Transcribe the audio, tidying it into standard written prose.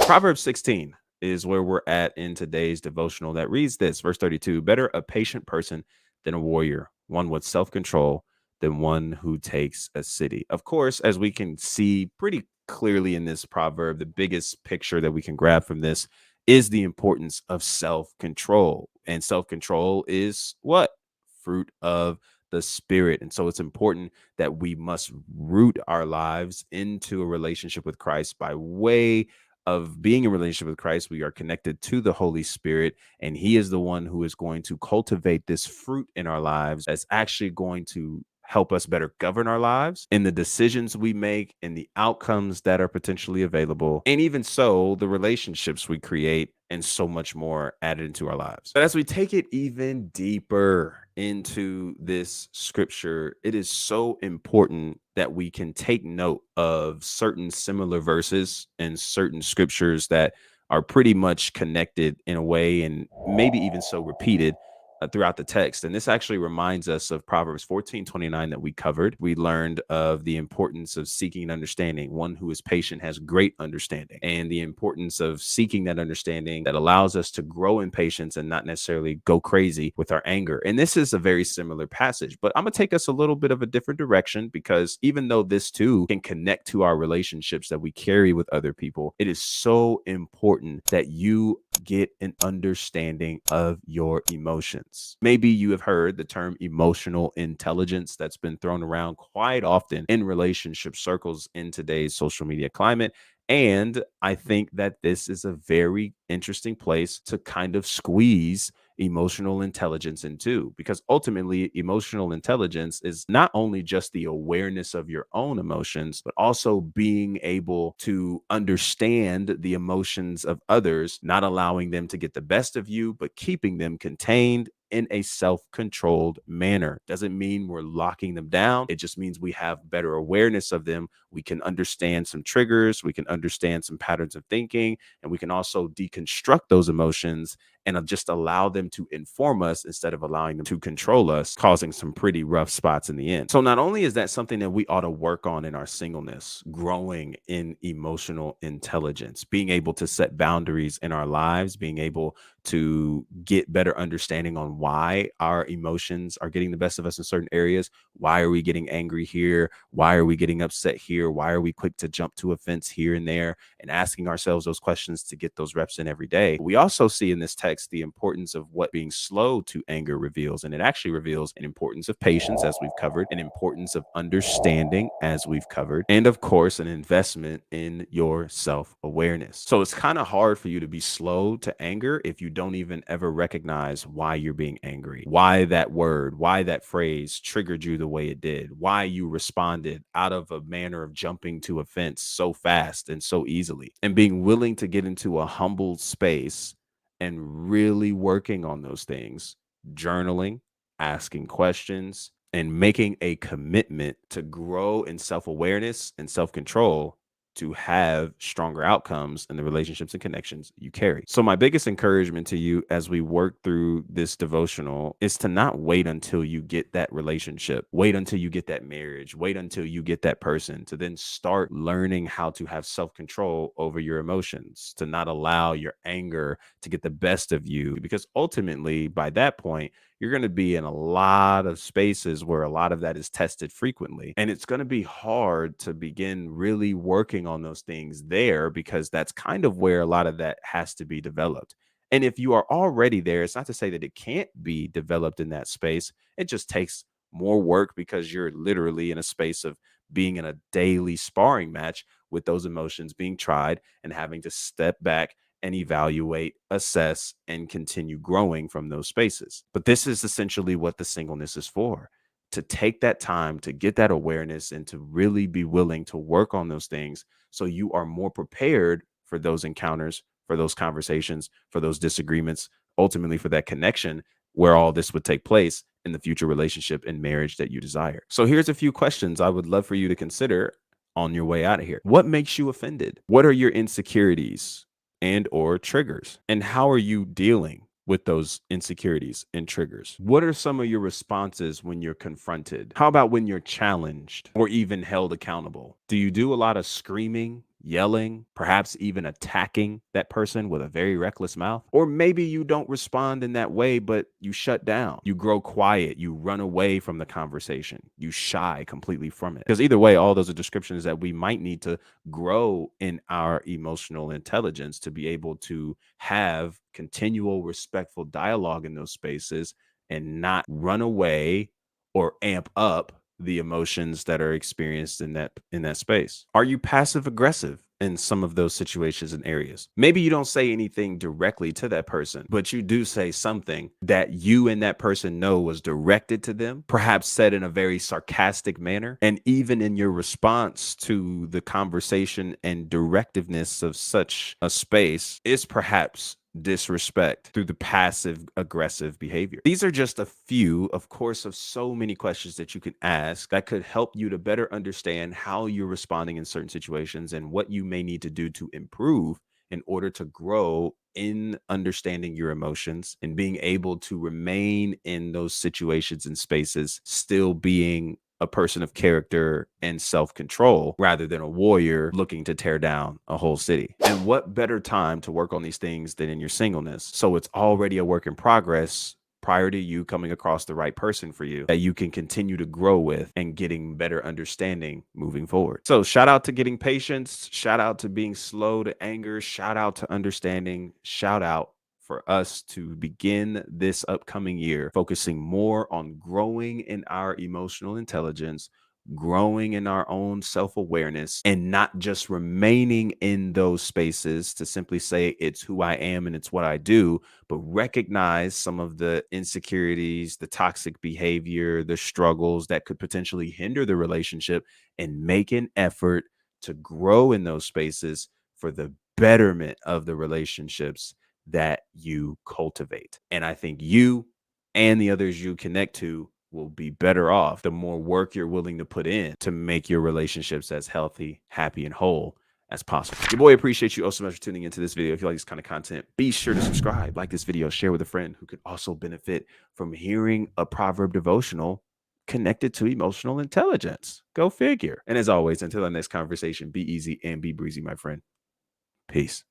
Proverbs 16 is where we're at in today's devotional that reads this, verse 32: better a patient person than a warrior, one with self control than one who takes a city. Of course, as we can see pretty clearly in this proverb, the biggest picture that we can grab from this is the importance of self control. And self control is what? Fruit of the spirit. And so it's important that we must root our lives into a relationship with Christ by way of being in relationship with Christ. We are connected to the Holy Spirit, and He is the one who is going to cultivate this fruit in our lives that's actually going to help us better govern our lives in the decisions we make and the outcomes that are potentially available. And even so, the relationships we create and so much more added into our lives. But as we take it even deeper into this scripture, it is so important that we can take note of certain similar verses and certain scriptures that are pretty much connected in a way, and maybe even so repeated throughout the text. And this actually reminds us of Proverbs 14:29 that we covered. We learned of the importance of seeking understanding. One who is patient has great understanding, and the importance of seeking that understanding that allows us to grow in patience and not necessarily go crazy with our anger. And this is a very similar passage, but I'm going to take us a little bit of a different direction, because even though this too can connect to our relationships that we carry with other people, it is so important that you get an understanding of your emotions. Maybe you have heard the term emotional intelligence that's been thrown around quite often in relationship circles in today's social media climate. And I think that this is a very interesting place to kind of squeeze emotional intelligence into, because ultimately emotional intelligence is not only just the awareness of your own emotions, but also being able to understand the emotions of others, not allowing them to get the best of you, but keeping them contained in a self-controlled manner. Doesn't mean we're locking them down. It just means we have better awareness of them. We can understand some triggers, we can understand some patterns of thinking, and we can also deconstruct those emotions and just allow them to inform us instead of allowing them to control us, causing some pretty rough spots in the end. So not only is that something that we ought to work on in our singleness, growing in emotional intelligence, being able to set boundaries in our lives, being able to get better understanding on why our emotions are getting the best of us in certain areas. Why are we getting angry here? Why are we getting upset here? Why are we quick to jump to offense here and there? And asking ourselves those questions to get those reps in every day. We also see in this text the importance of what being slow to anger reveals. And it actually reveals an importance of patience, as we've covered, an importance of understanding, as we've covered, and of course, an investment in your self awareness. So it's kind of hard for you to be slow to anger if you don't even ever recognize why you're being angry, why that word, why that phrase triggered you the way it did, why you responded out of a manner of jumping to offense so fast and so easily, and being willing to get into a humble space and really working on those things, journaling, asking questions, and making a commitment to grow in self awareness and self control to have stronger outcomes in the relationships and connections you carry. So, my biggest encouragement to you as we work through this devotional is to not wait until you get that relationship, wait until you get that marriage, wait until you get that person, to then start learning how to have self control over your emotions, to not allow your anger to get the best of you. Because ultimately, by that point, you're going to be in a lot of spaces where a lot of that is tested frequently. And it's going to be hard to begin really working on those things there, because that's kind of where a lot of that has to be developed. And if you are already there, it's not to say that it can't be developed in that space. It just takes more work, because you're literally in a space of being in a daily sparring match with those emotions being tried and having to step back and evaluate, assess, and continue growing from those spaces. But this is essentially what the singleness is for, to take that time to get that awareness and to really be willing to work on those things so you are more prepared for those encounters, for those conversations, for those disagreements, ultimately for that connection where all this would take place in the future relationship and marriage that you desire. So here's a few questions I would love for you to consider on your way out of here. What makes you offended? What are your insecurities and or triggers? And how are you dealing with those insecurities and triggers? What are some of your responses when you're confronted? How about when you're challenged or even held accountable? Do you do a lot of screaming, yelling, perhaps even attacking that person with a very reckless mouth. Or maybe you don't respond in that way, but you shut down, you grow quiet, you run away from the conversation, you shy completely from it. Because either way, all those are descriptions that we might need to grow in our emotional intelligence to be able to have continual respectful dialogue in those spaces and not run away or amp up the emotions that are experienced in that space. Are you passive aggressive in some of those situations and areas? Maybe you don't say anything directly to that person, but you do say something that you and that person know was directed to them, perhaps said in a very sarcastic manner. And even in your response to the conversation and directiveness of such a space is perhaps disrespect through the passive aggressive behavior. These are just a few, of course, of so many questions that you can ask that could help you to better understand how you're responding in certain situations and what you may need to do to improve in order to grow in understanding your emotions and being able to remain in those situations and spaces, still being a person of character and self control rather than a warrior looking to tear down a whole city. And what better time to work on these things than in your singleness? So it's already a work in progress prior to you coming across the right person for you that you can continue to grow with and getting better understanding moving forward. So shout out to getting patience, shout out to being slow to anger, shout out to understanding, shout out for us to begin this upcoming year focusing more on growing in our emotional intelligence, growing in our own self awareness, and not just remaining in those spaces to simply say it's who I am and it's what I do, but recognize some of the insecurities, the toxic behavior, the struggles that could potentially hinder the relationship and make an effort to grow in those spaces for the betterment of the relationships that you cultivate. And I think you and the others you connect to will be better off the more work you're willing to put in to make your relationships as healthy, happy, and whole as possible. Your boy appreciates you oh so much for tuning into this video. If you like this kind of content, be sure to subscribe, like this video, share with a friend who could also benefit from hearing a proverb devotional connected to emotional intelligence. Go figure. And as always, until our next conversation, be easy and be breezy, my friend. Peace.